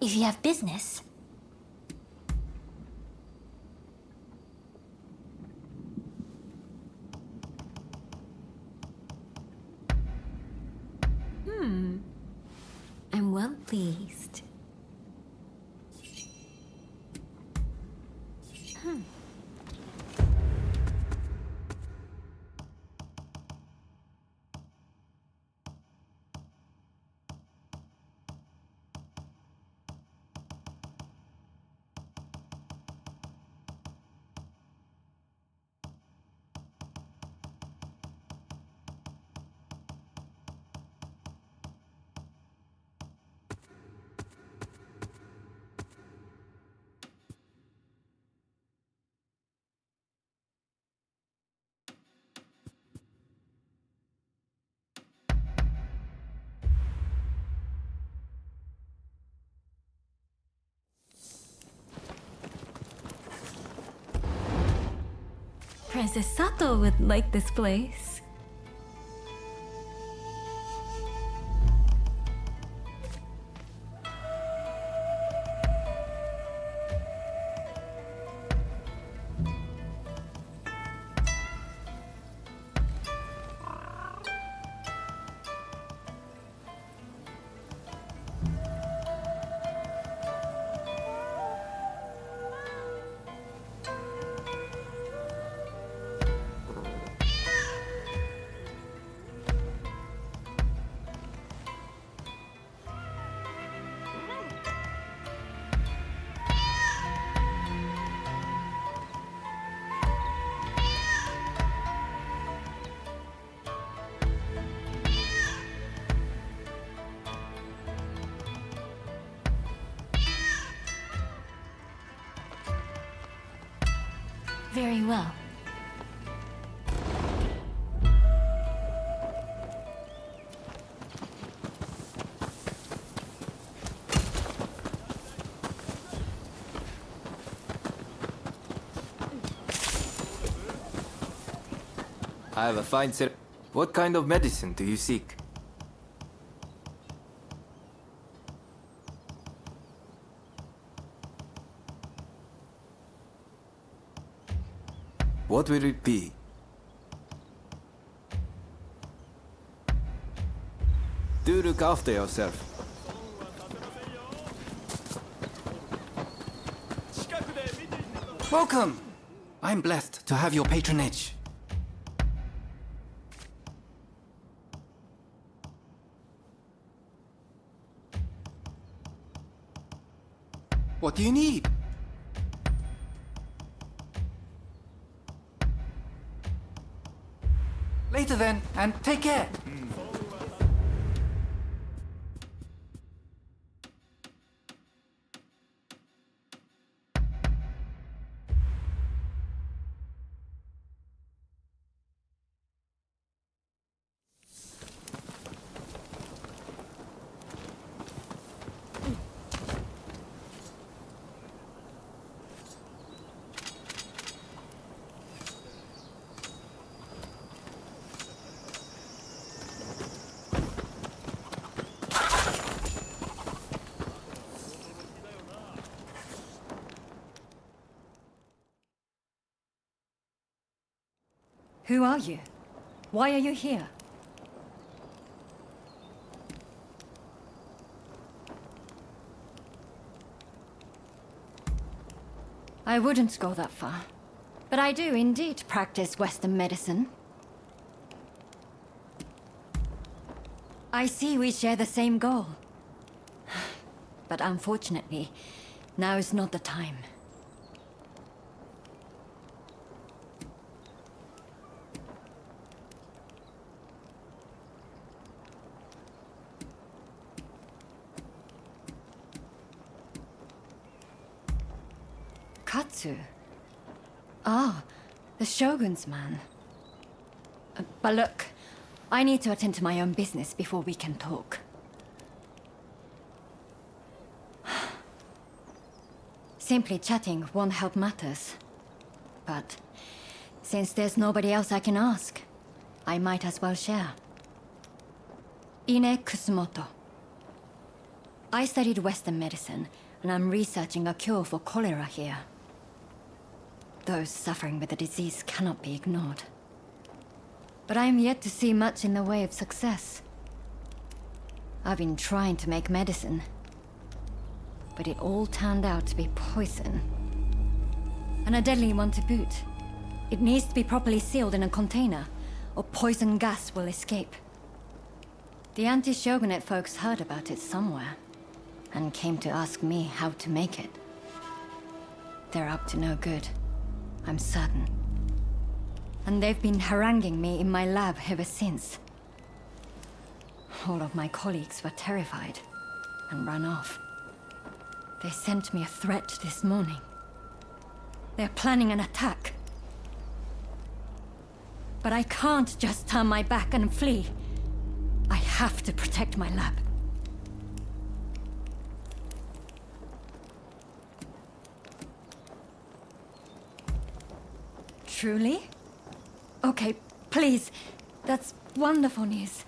If you have business. I'm well pleased. Princess Sato would like this place. Very well. I have a fine set. What kind of medicine do you seek? What will it be? Do look after yourself. Welcome! I'm blessed to have your patronage. What do you need? Later then, and take care. Who are you? Why are you here? I wouldn't go that far, but I do indeed practice Western medicine. I see we share the same goal. But unfortunately, now is not the time. Katsu? Ah, the Shogun's man. But look, I need to attend to my own business before we can talk. Simply chatting won't help matters. But since there's nobody else I can ask, I might as well share. Ine Kusumoto. I studied Western medicine, and I'm researching a cure for cholera here. Those suffering with the disease cannot be ignored. But I am yet to see much in the way of success. I've been trying to make medicine, but it all turned out to be poison. And a deadly one to boot. It needs to be properly sealed in a container, or poison gas will escape. The anti-Shogunate folks heard about it somewhere, and came to ask me how to make it. They're up to no good, I'm certain. And they've been haranguing me in my lab ever since. All of my colleagues were terrified, and ran off. They sent me a threat this morning. They're planning an attack. But I can't just turn my back and flee. I have to protect my lab. Truly? Okay, please. That's wonderful news.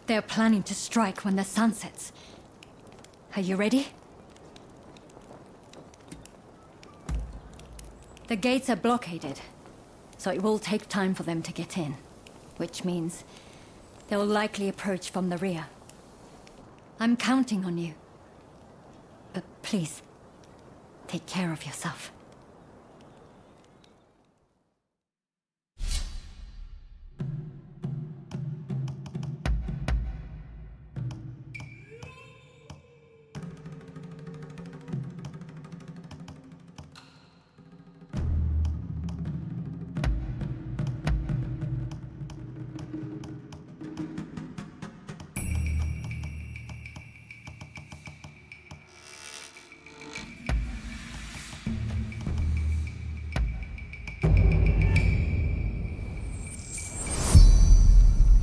They're planning to strike when the sun sets. Are you ready? The gates are blockaded, so it will take time for them to get in. Which means they'll likely approach from the rear. I'm counting on you. But please, take care of yourself.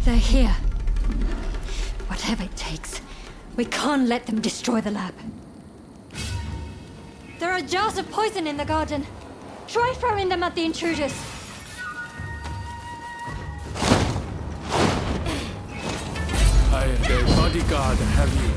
They're here. Whatever it takes. We can't let them destroy the lab. There are jars of poison in the garden. Try throwing them at the intruders. I am their bodyguard, have you?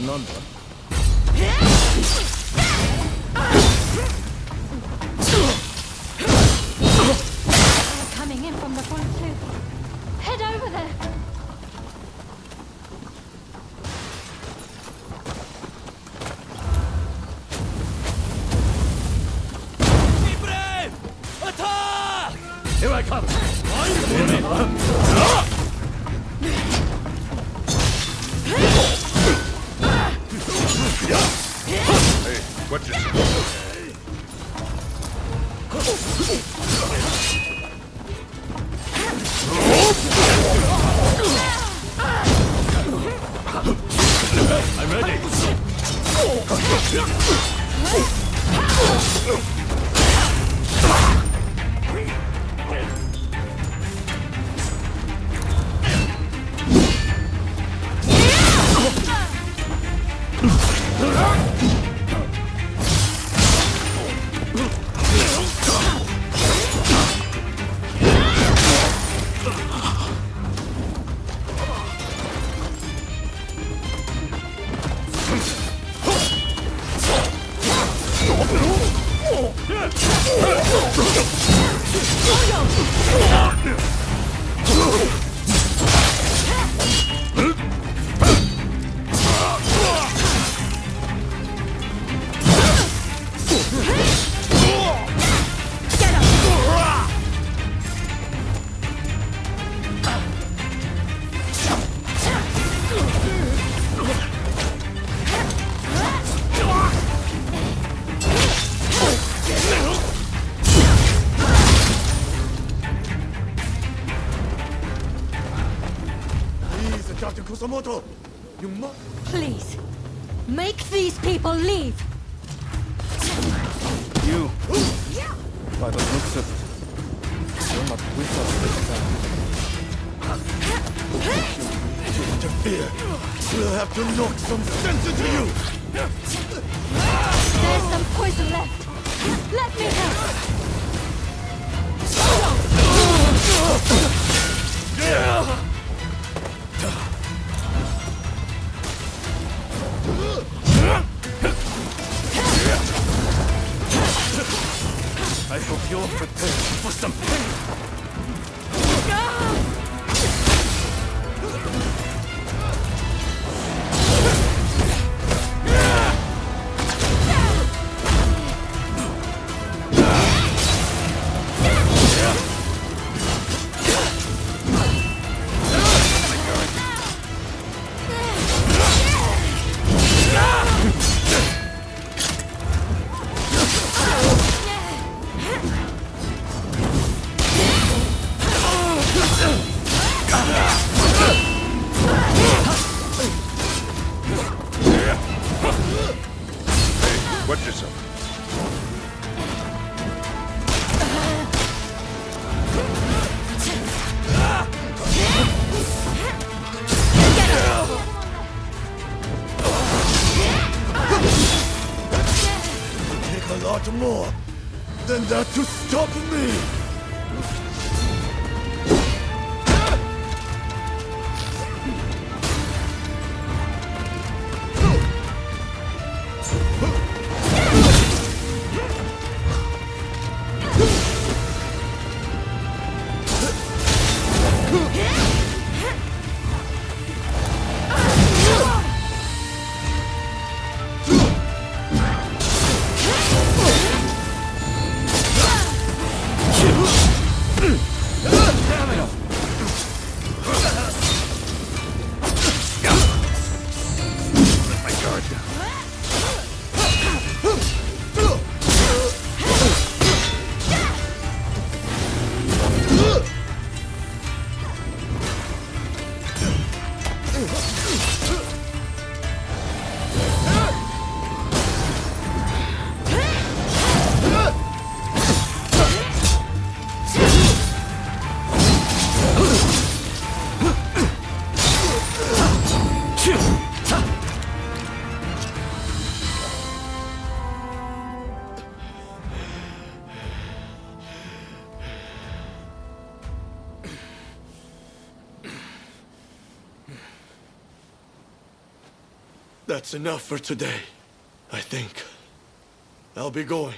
なんだ Coming in from the front too. Head over there. Be brave! Attack! Here I come! Hey, watch yourself. I'm ready! You must... Please, make these people leave. You... By the looks of it, you're not with us this time. If you interfere, we'll have to knock some sense into you! There's some poison left. Let me help. I hope you're prepared for some pain! Watch yourself. It'll take a lot more than that to stop me! That's enough for today, I think. I'll be going.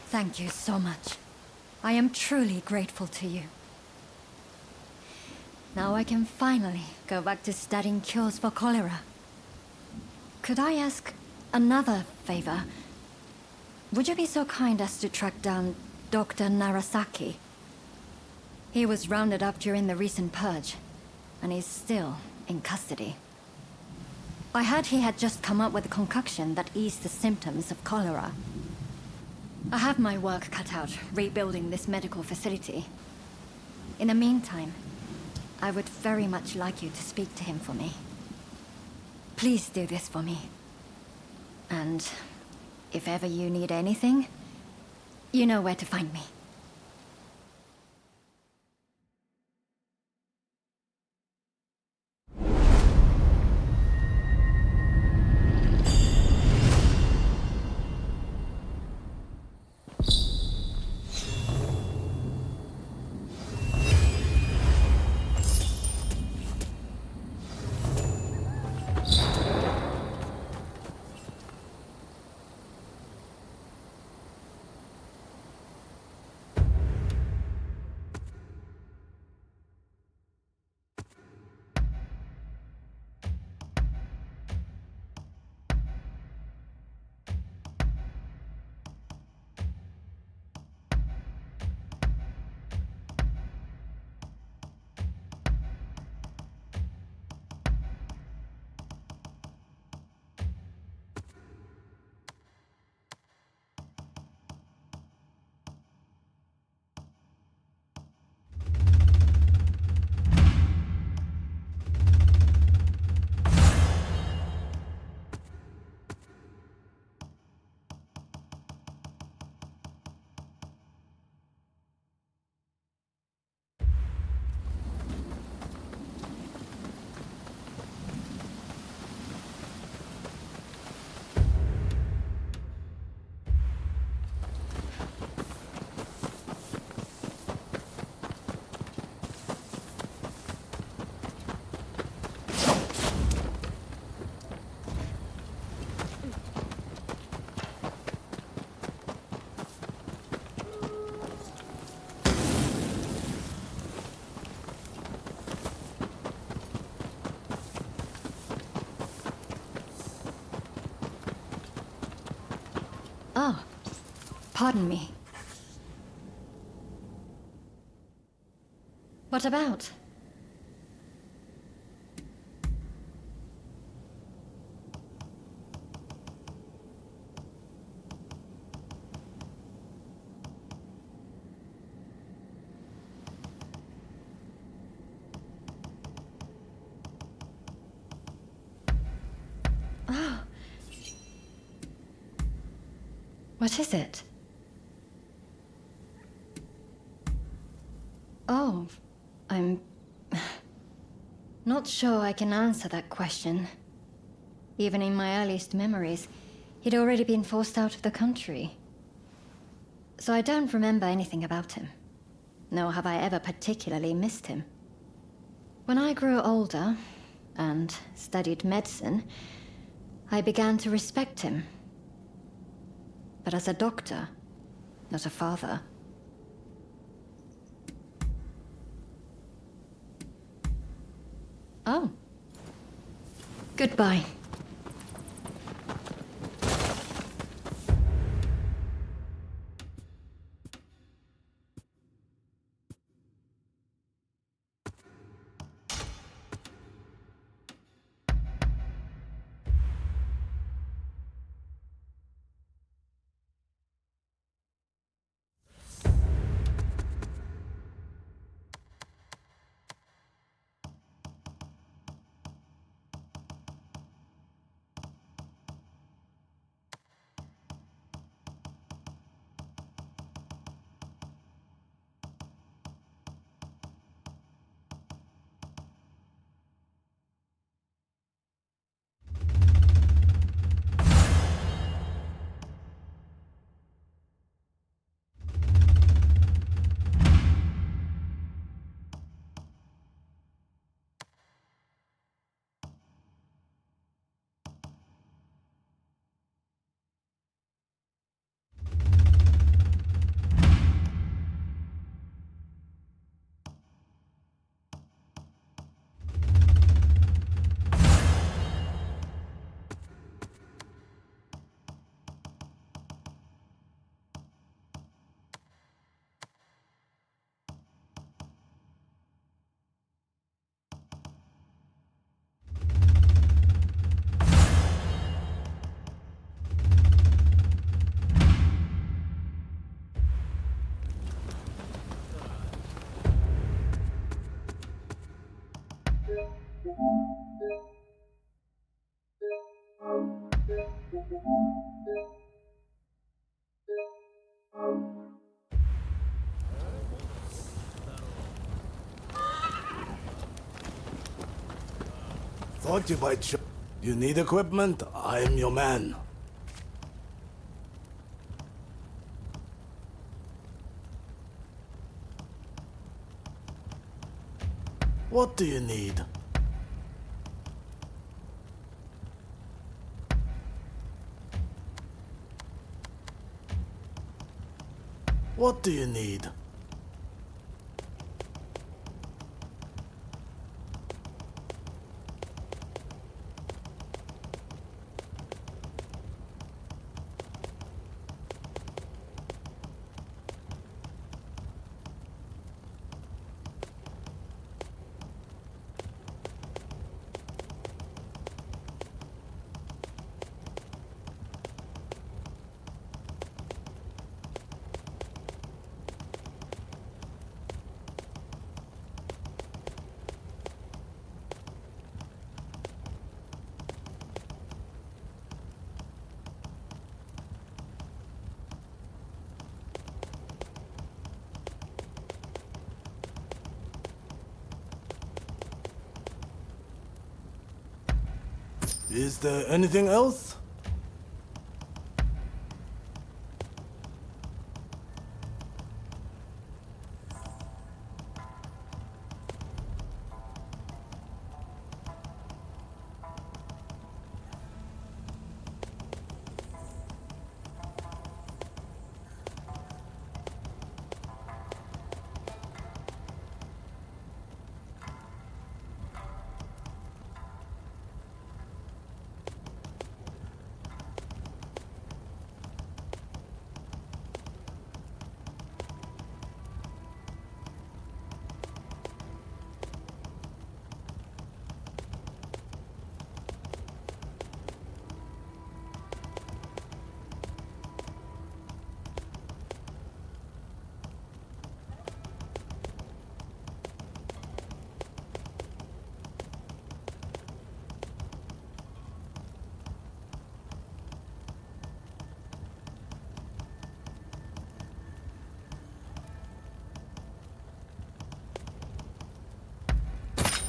Thank you so much. I am truly grateful to you. Now I can finally go back to studying cures for cholera. Could I ask another favor? Would you be so kind as to track down Dr. Narasaki? He was rounded up during the recent purge, and he's still in custody. I heard he had just come up with a concoction that eased the symptoms of cholera. I have my work cut out rebuilding this medical facility. In the meantime, I would very much like you to speak to him for me. Please do this for me. And if ever you need anything, you know where to find me. Oh, pardon me. What about? Oh. What is it? Oh, I'm not sure I can answer that question. Even in my earliest memories, he'd already been forced out of the country. So I don't remember anything about him, nor have I ever particularly missed him. When I grew older and studied medicine, I began to respect him. But as a doctor, not a father. Oh. Goodbye. Thought you might show. You need equipment? I'm your man. What do you need? What do you need? Is there anything else?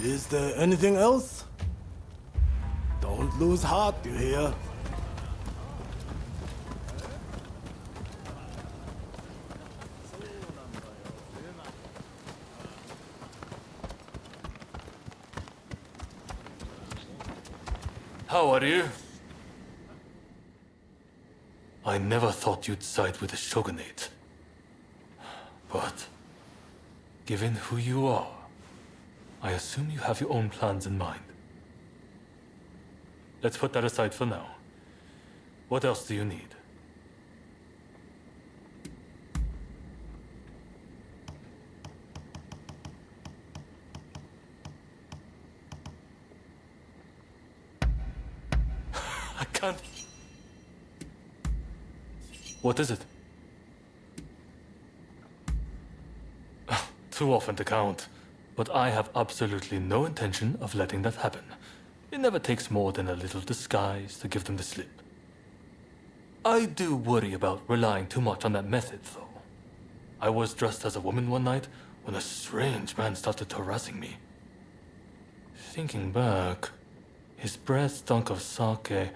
Is there anything else? Don't lose heart, you hear? How are you? I never thought you'd side with the Shogunate. But, given who you are, I assume you have your own plans in mind. Let's put that aside for now. What else do you need? I can't... What is it? Too often to count. But I have absolutely no intention of letting that happen. It never takes more than a little disguise to give them the slip. I do worry about relying too much on that method, though. I was dressed as a woman one night when a strange man started harassing me. Thinking back, his breath stunk of sake.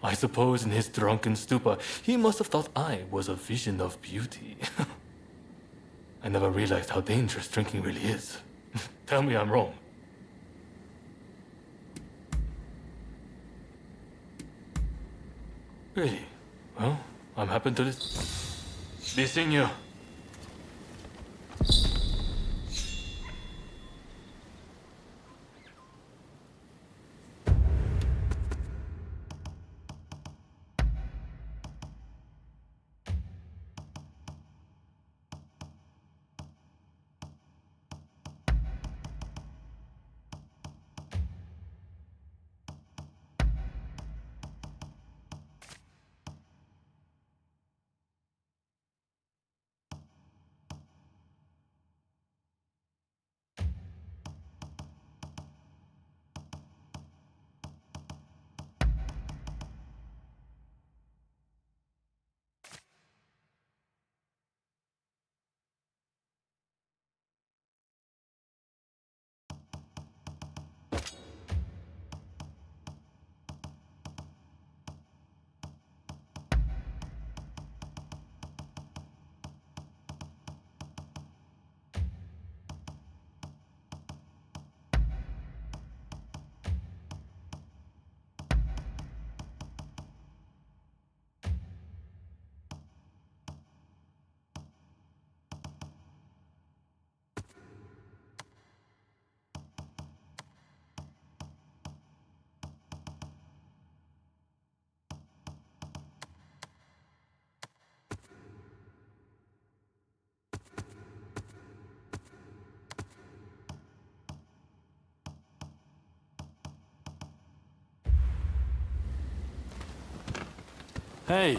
I suppose in his drunken stupor, he must have thought I was a vision of beauty. I never realized how dangerous drinking really is. Tell me I'm wrong. Really? Well, I'm happy to be seeing you. Hey.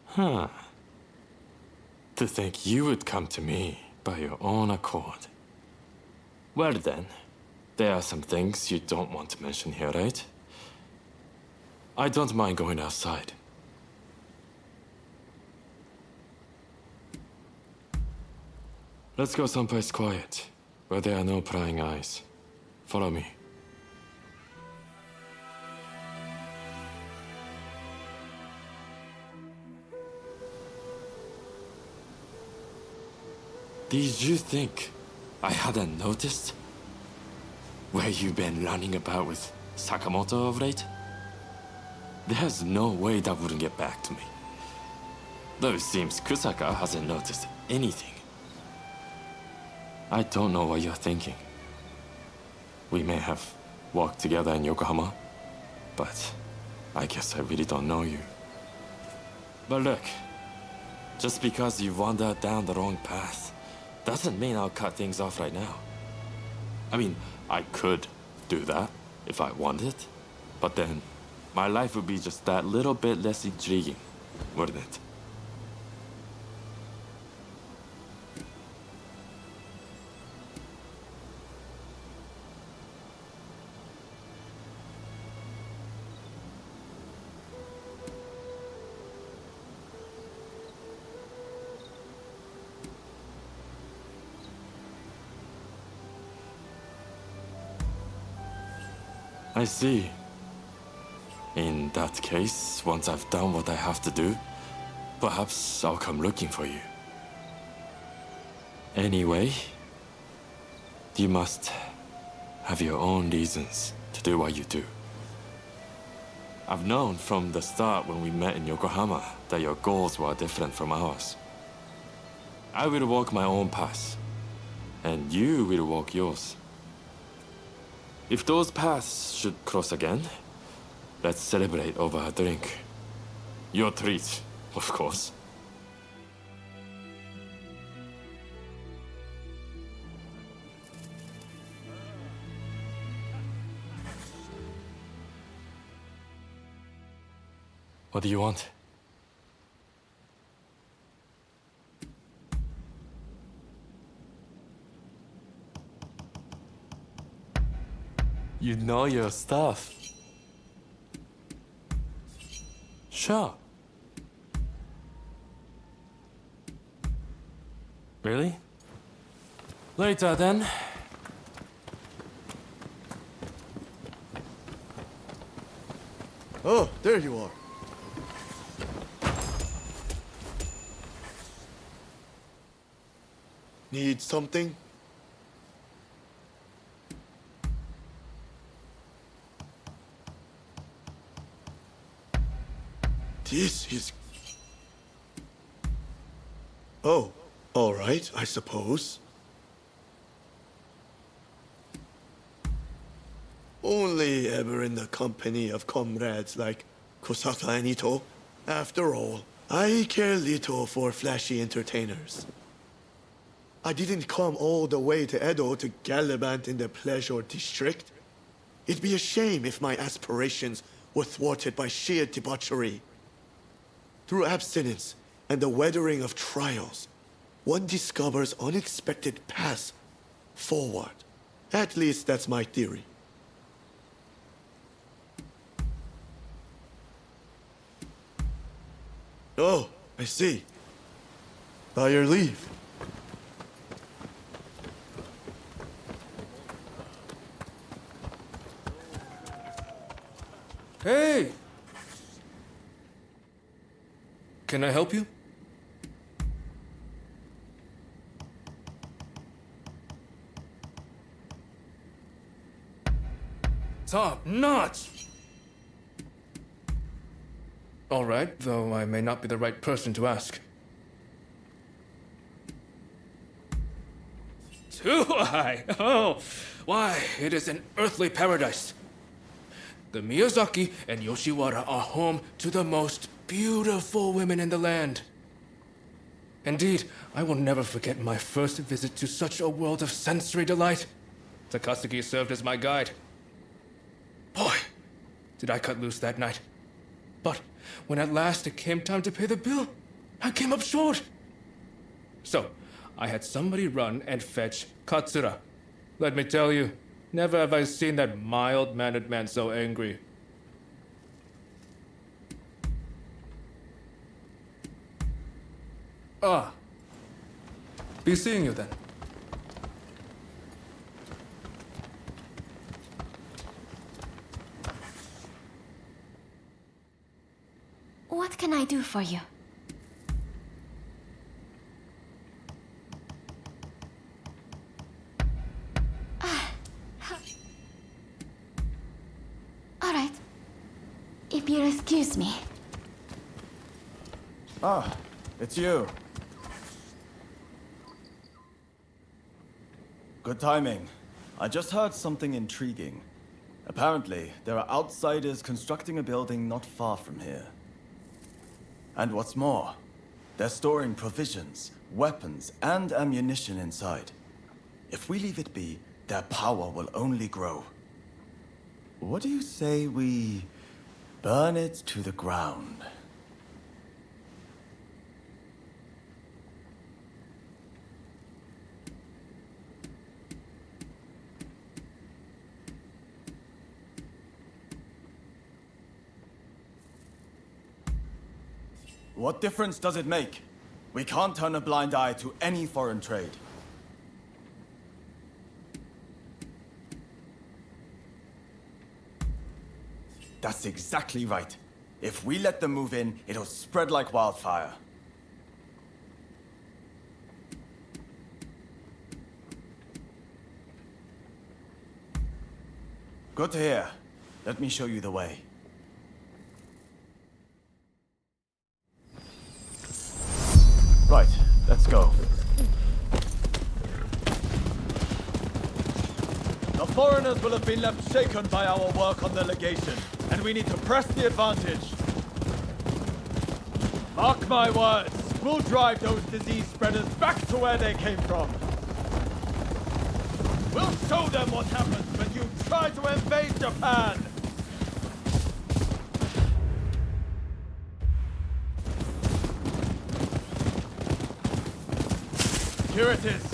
Huh. To think you would come to me by your own accord. Well then, there are some things you don't want to mention here, right? I don't mind going outside. Let's go someplace quiet, where there are no prying eyes. Follow me. Did you think I hadn't noticed? Where you been running about with Sakamoto of late? There's no way that wouldn't get back to me. Though it seems Kusaka hasn't noticed anything. I don't know what you're thinking. We may have walked together in Yokohama, but I guess I really don't know you. But look, just because you wandered down the wrong path, doesn't mean I'll cut things off right now. I mean, I could do that if I wanted, but then my life would be just that little bit less intriguing, wouldn't it? I see. In that case, once I've done what I have to do, perhaps I'll come looking for you. Anyway, you must have your own reasons to do what you do. I've known from the start when we met in Yokohama that your goals were different from ours. I will walk my own path, and you will walk yours. If those paths should cross again, let's celebrate over a drink. Your treat, of course. What do you want? You know your stuff. Sure. Really? Later then. Oh, there you are. Need something? This is... Oh, all right, I suppose. Only ever in the company of comrades like Kosaka and Ito. After all, I care little for flashy entertainers. I didn't come all the way to Edo to gallivant in the pleasure district. It'd be a shame if my aspirations were thwarted by sheer debauchery. Through abstinence and the weathering of trials, one discovers unexpected paths forward. At least that's my theory. Oh, I see. By your leave. Hey! Can I help you? Top notch! All right, though I may not be the right person to ask. Too high! Oh, why, it is an earthly paradise. The Miyazaki and Yoshiwara are home to the most beautiful women in the land. Indeed, I will never forget my first visit to such a world of sensory delight. Takasugi served as my guide. Boy, did I cut loose that night. But when at last it came time to pay the bill, I came up short. So, I had somebody run and fetch Katsura. Let me tell you, never have I seen that mild-mannered man so angry. Ah. Be seeing you then. What can I do for you? All right. If you'll excuse me. Ah, it's you. Good timing. I just heard something intriguing. Apparently, there are outsiders constructing a building not far from here. And what's more, they're storing provisions, weapons, and ammunition inside. If we leave it be, their power will only grow. What do you say we burn it to the ground? What difference does it make? We can't turn a blind eye to any foreign trade. That's exactly right. If we let them move in, it'll spread like wildfire. Good to hear. Let me show you the way. Right, let's go. The foreigners will have been left shaken by our work on the legation, and we need to press the advantage. Mark my words, we'll drive those disease spreaders back to where they came from. We'll show them what happens when you try to invade Japan! Here it is.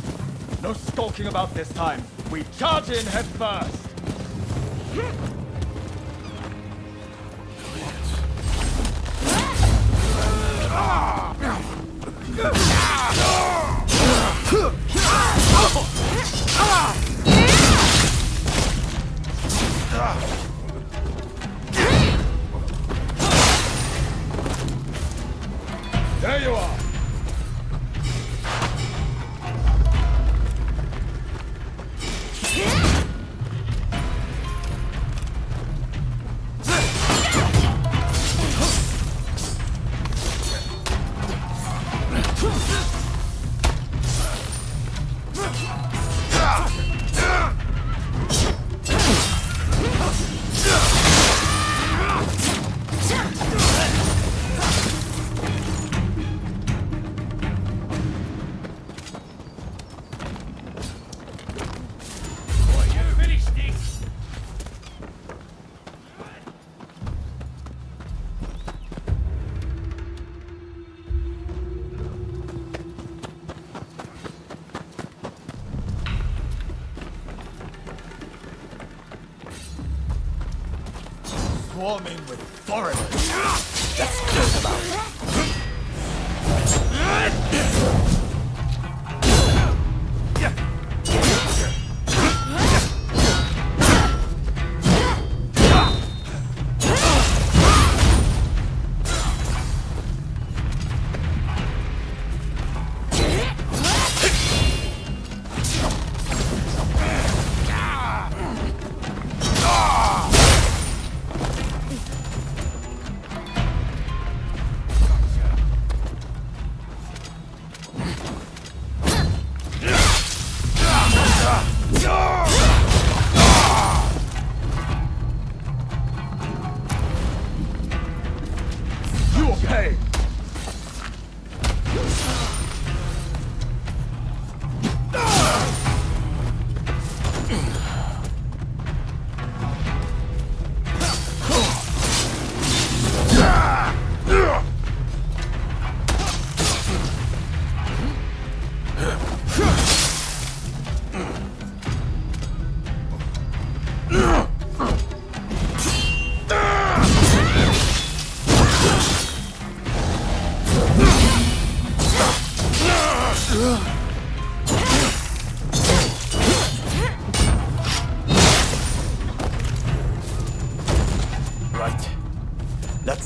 No skulking about this time. We charge in head first. There you are! Swarming with foreigners. Let's clear them out.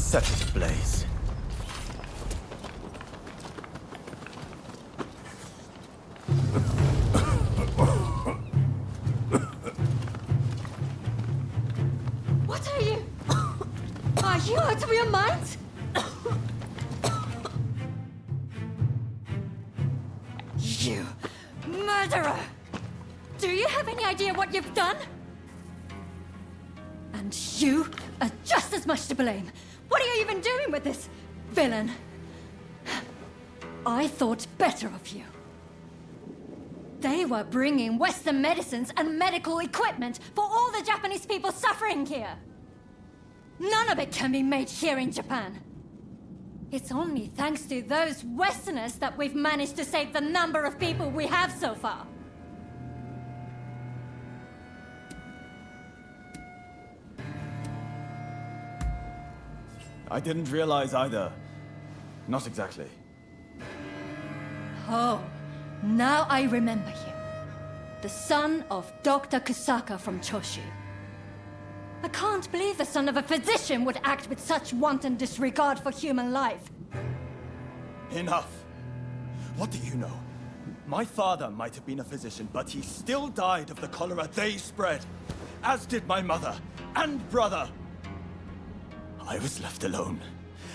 Set it ablaze. What are you? Are you out of your mind? You murderer! Do you have any idea what you've done? And you are just as much to blame. What are you even doing with this villain? I thought better of you. They were bringing Western medicines and medical equipment for all the Japanese people suffering here. None of it can be made here in Japan. It's only thanks to those Westerners that we've managed to save the number of people we have so far. I didn't realize either. Not exactly. Oh, now I remember you. The son of Dr. Kusaka from Choshu. I can't believe the son of a physician would act with such wanton disregard for human life. Enough. What do you know? My father might have been a physician, but he still died of the cholera they spread. As did my mother and brother. I was left alone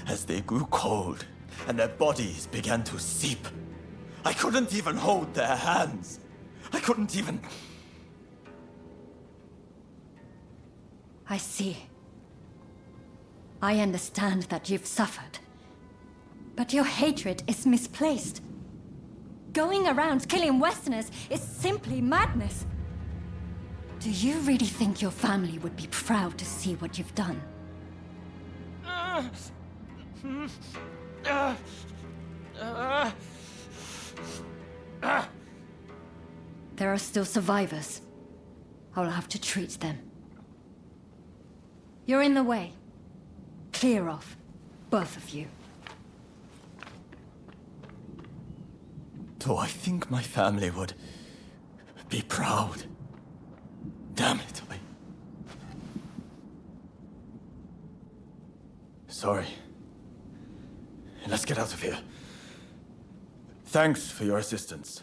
as they grew cold and their bodies began to seep. I couldn't even hold their hands. I couldn't even... I see. I understand that you've suffered. But your hatred is misplaced. Going around killing Westerners is simply madness. Do you really think your family would be proud to see what you've done? There are still survivors. I'll have to treat them. You're in the way. Clear off, both of you. Do I think my family would be proud? Damn it, Sorry. Let's get out of here. Thanks for your assistance.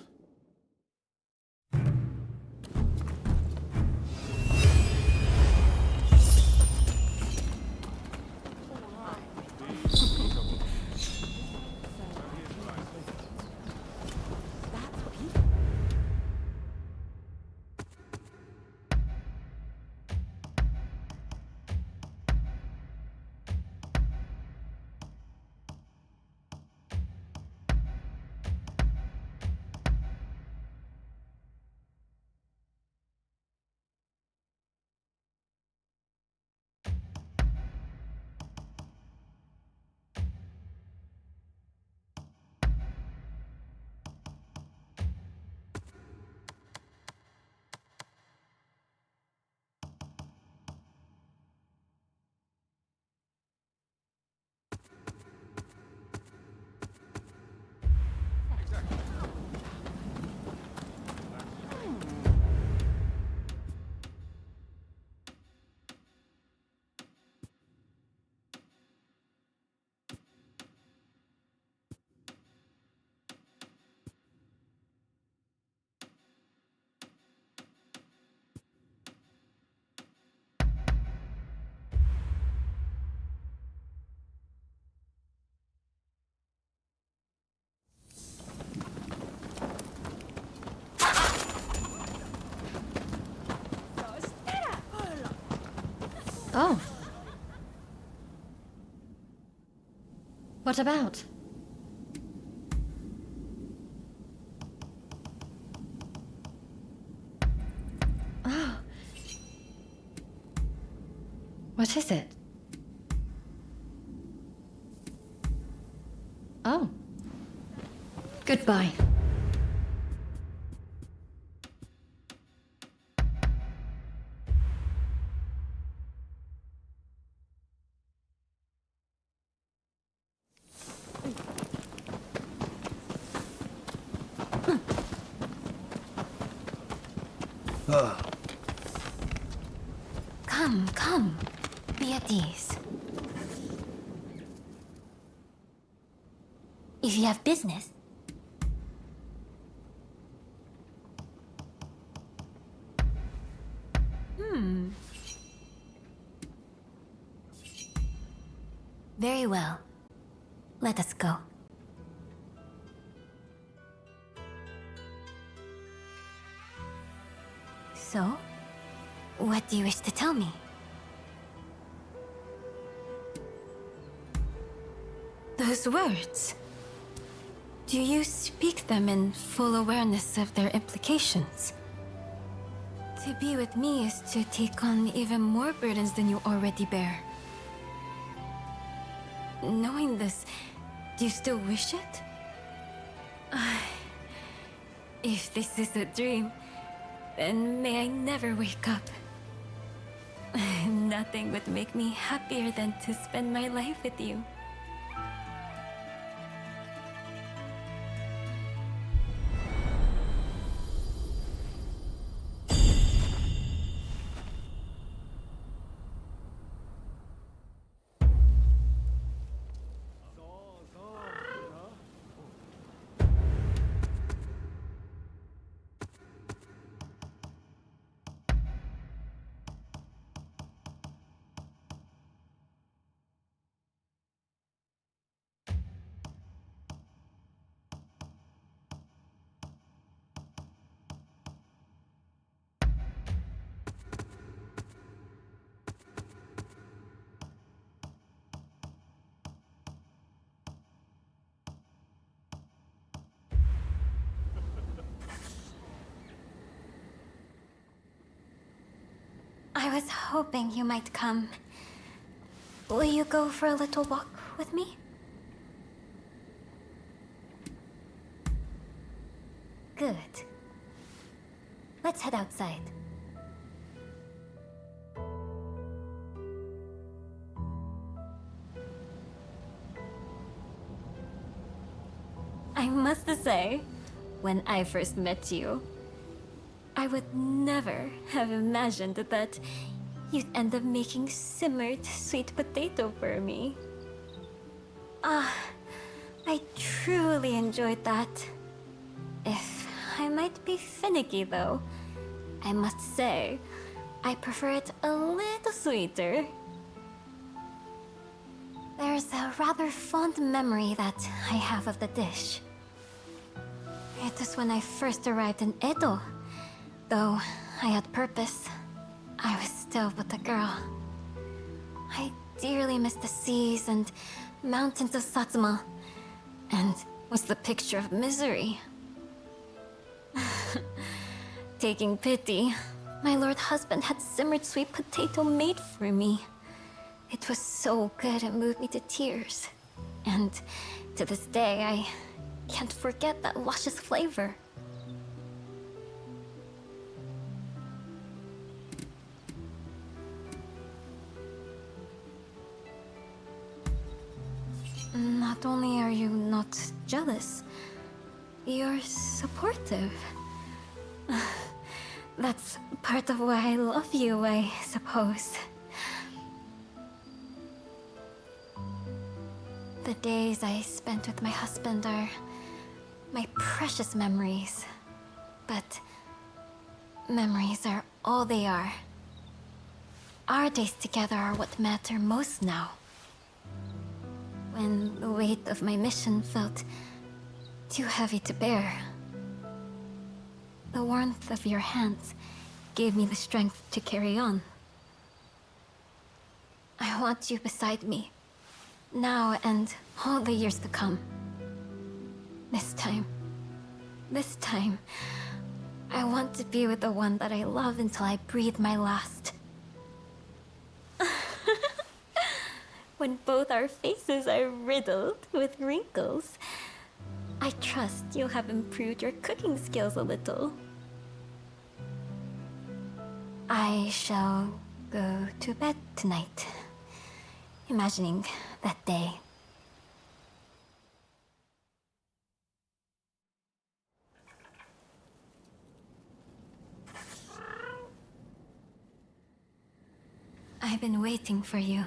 Oh. What about? Oh. What is it? Oh. Goodbye. Come, come. Be at ease. If you have business. Very well. Let us go. So, what do you wish to tell me? Those words. Do you speak them in full awareness of their implications? To be with me is to take on even more burdens than you already bear. Knowing this, do you still wish it? If this is a dream, then may I never wake up. Nothing would make me happier than to spend my life with you. I was hoping you might come. Will you go for a little walk with me? Good. Let's head outside. I must say, when I first met you, I would never have imagined that you'd end up making simmered sweet potato for me. I truly enjoyed that. If I might be finicky though, I must say, I prefer it a little sweeter. There's a rather fond memory that I have of the dish. It was when I first arrived in Edo. Though I had purpose, I was still but a girl. I dearly missed the seas and mountains of Satsuma, and was the picture of misery. Taking pity, my lord husband had simmered sweet potato made for me. It was so good it moved me to tears. And to this day, I can't forget that luscious flavor. Not only are you not jealous, you're supportive. That's part of why I love you, I suppose. The days I spent with my husband are my precious memories. But memories are all they are. Our days together are what matter most now. When the weight of my mission felt too heavy to bear, the warmth of your hands gave me the strength to carry on. I want you beside me, now and all the years to come. This time, I want to be with the one that I love until I breathe my last. When both our faces are riddled with wrinkles, I trust you'll have improved your cooking skills a little. I shall go to bed tonight, imagining that day. I've been waiting for you.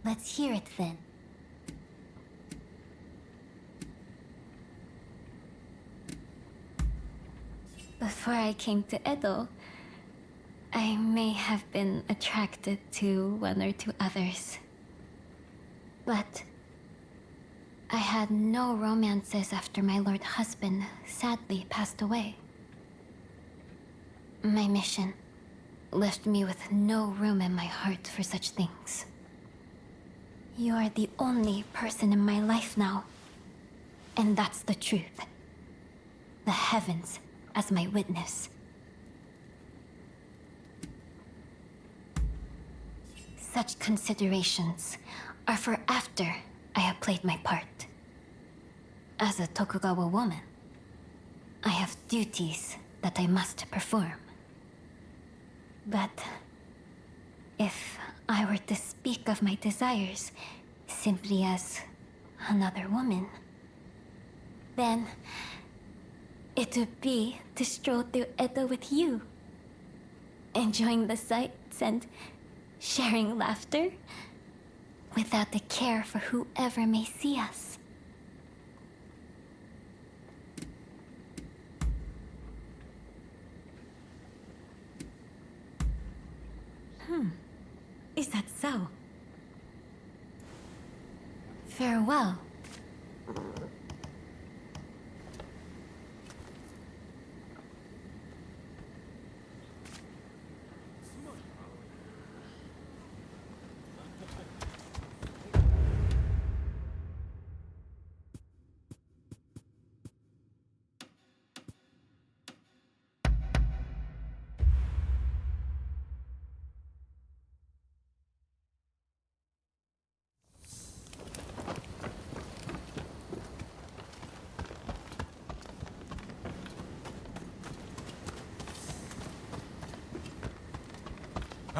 Let's hear it then. Before I came to Edo, I may have been attracted to one or two others. But I had no romances after my lord husband sadly passed away. My mission left me with no room in my heart for such things. You are the only person in my life now, and that's the truth. The heavens as my witness. Such considerations are for after I have played my part. As a Tokugawa woman, I have duties that I must perform. But if I were to speak of my desires simply as another woman, then it would be to stroll through Edo with you, enjoying the sights and sharing laughter without a care for whoever may see us. Is that so? Farewell.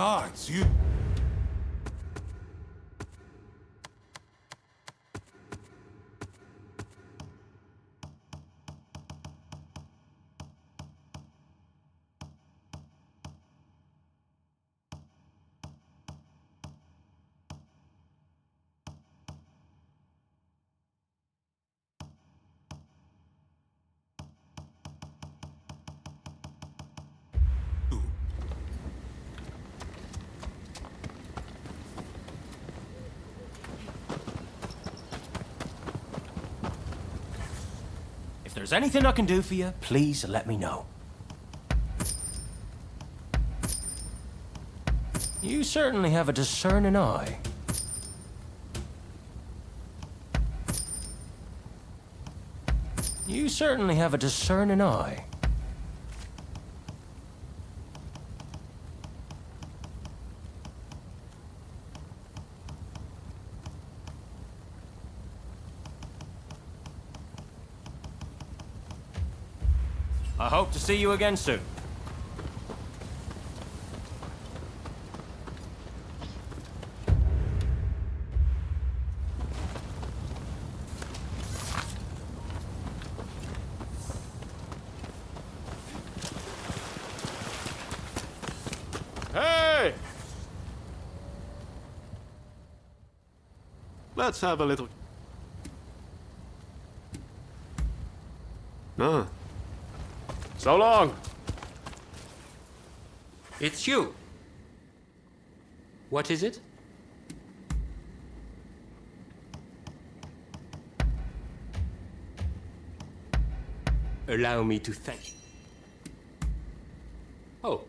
Ah, it's you. If there's anything I can do for you, please let me know. You certainly have a discerning eye. You certainly have a discerning eye. I hope to see you again soon. Hey! Let's have a little... Ah. So long! It's you. What is it? Allow me to thank... Oh.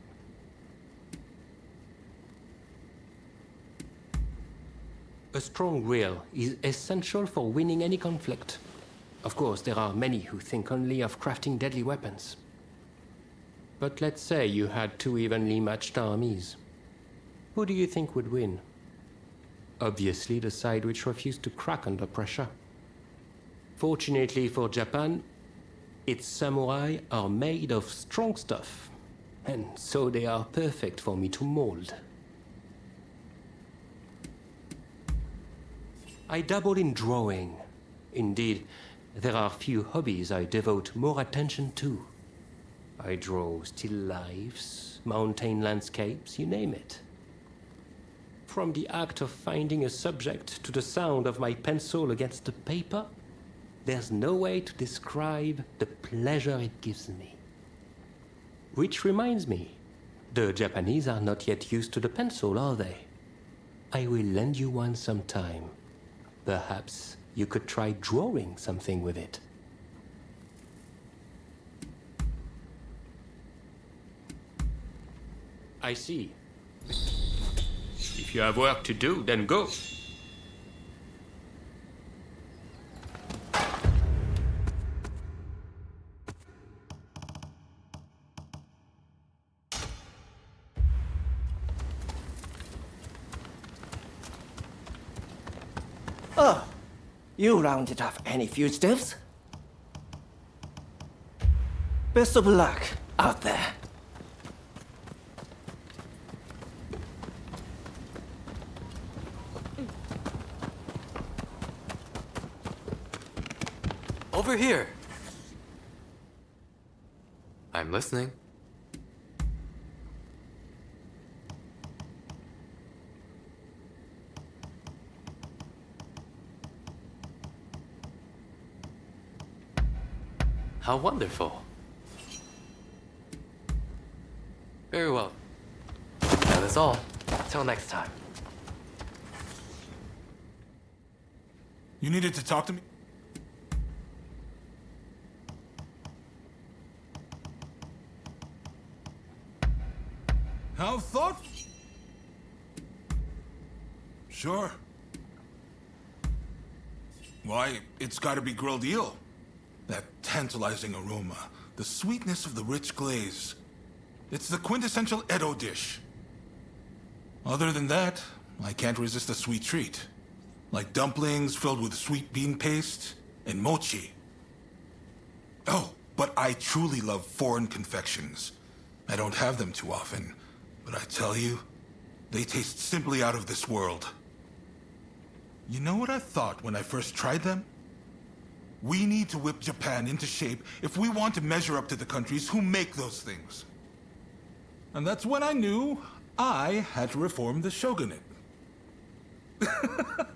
A strong will is essential for winning any conflict. Of course, there are many who think only of crafting deadly weapons. But let's say you had two evenly matched armies. Who do you think would win? Obviously, the side which refused to crack under pressure. Fortunately for Japan, its samurai are made of strong stuff, and so they are perfect for me to mold. I dabble in drawing. Indeed, there are few hobbies I devote more attention to. I draw still lifes, mountain landscapes, you name it. from the act of finding a subject to the sound of my pencil against the paper, there's no way to describe the pleasure it gives me. Which reminds me, the Japanese are not yet used to the pencil, are they? I will lend you one sometime. Perhaps you could try drawing something with it. I see. If you have work to do, then go. Oh, you rounded up any fugitives? Best of luck out there. Over here. I'm listening. How wonderful. Very well. That is all. Till next time. You needed to talk to me? How thoughtful. Sure. Why, it's gotta be grilled eel. That tantalizing aroma, the sweetness of the rich glaze. It's the quintessential Edo dish. Other than that, I can't resist a sweet treat. Like dumplings filled with sweet bean paste and mochi. Oh, but I truly love foreign confections. I don't have them too often, but I tell you, they taste simply out of this world. You know what I thought when I first tried them? We need to whip Japan into shape if we want to measure up to the countries who make those things. And that's when I knew I had to reform the shogunate.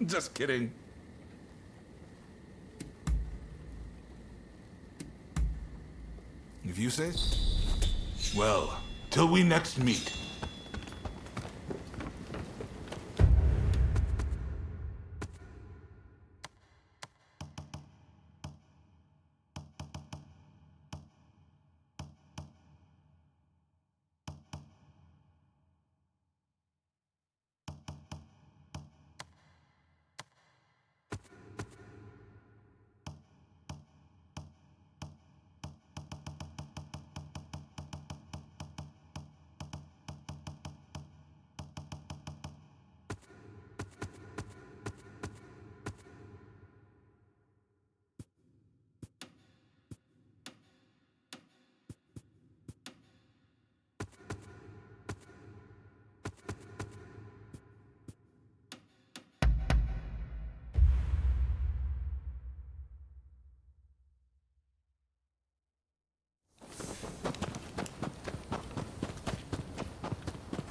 Just kidding. If you say. Well, till we next meet.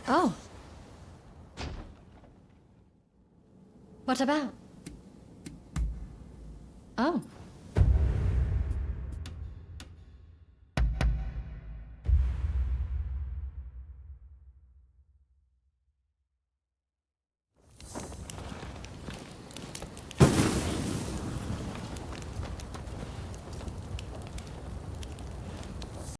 Oh. What about? Oh.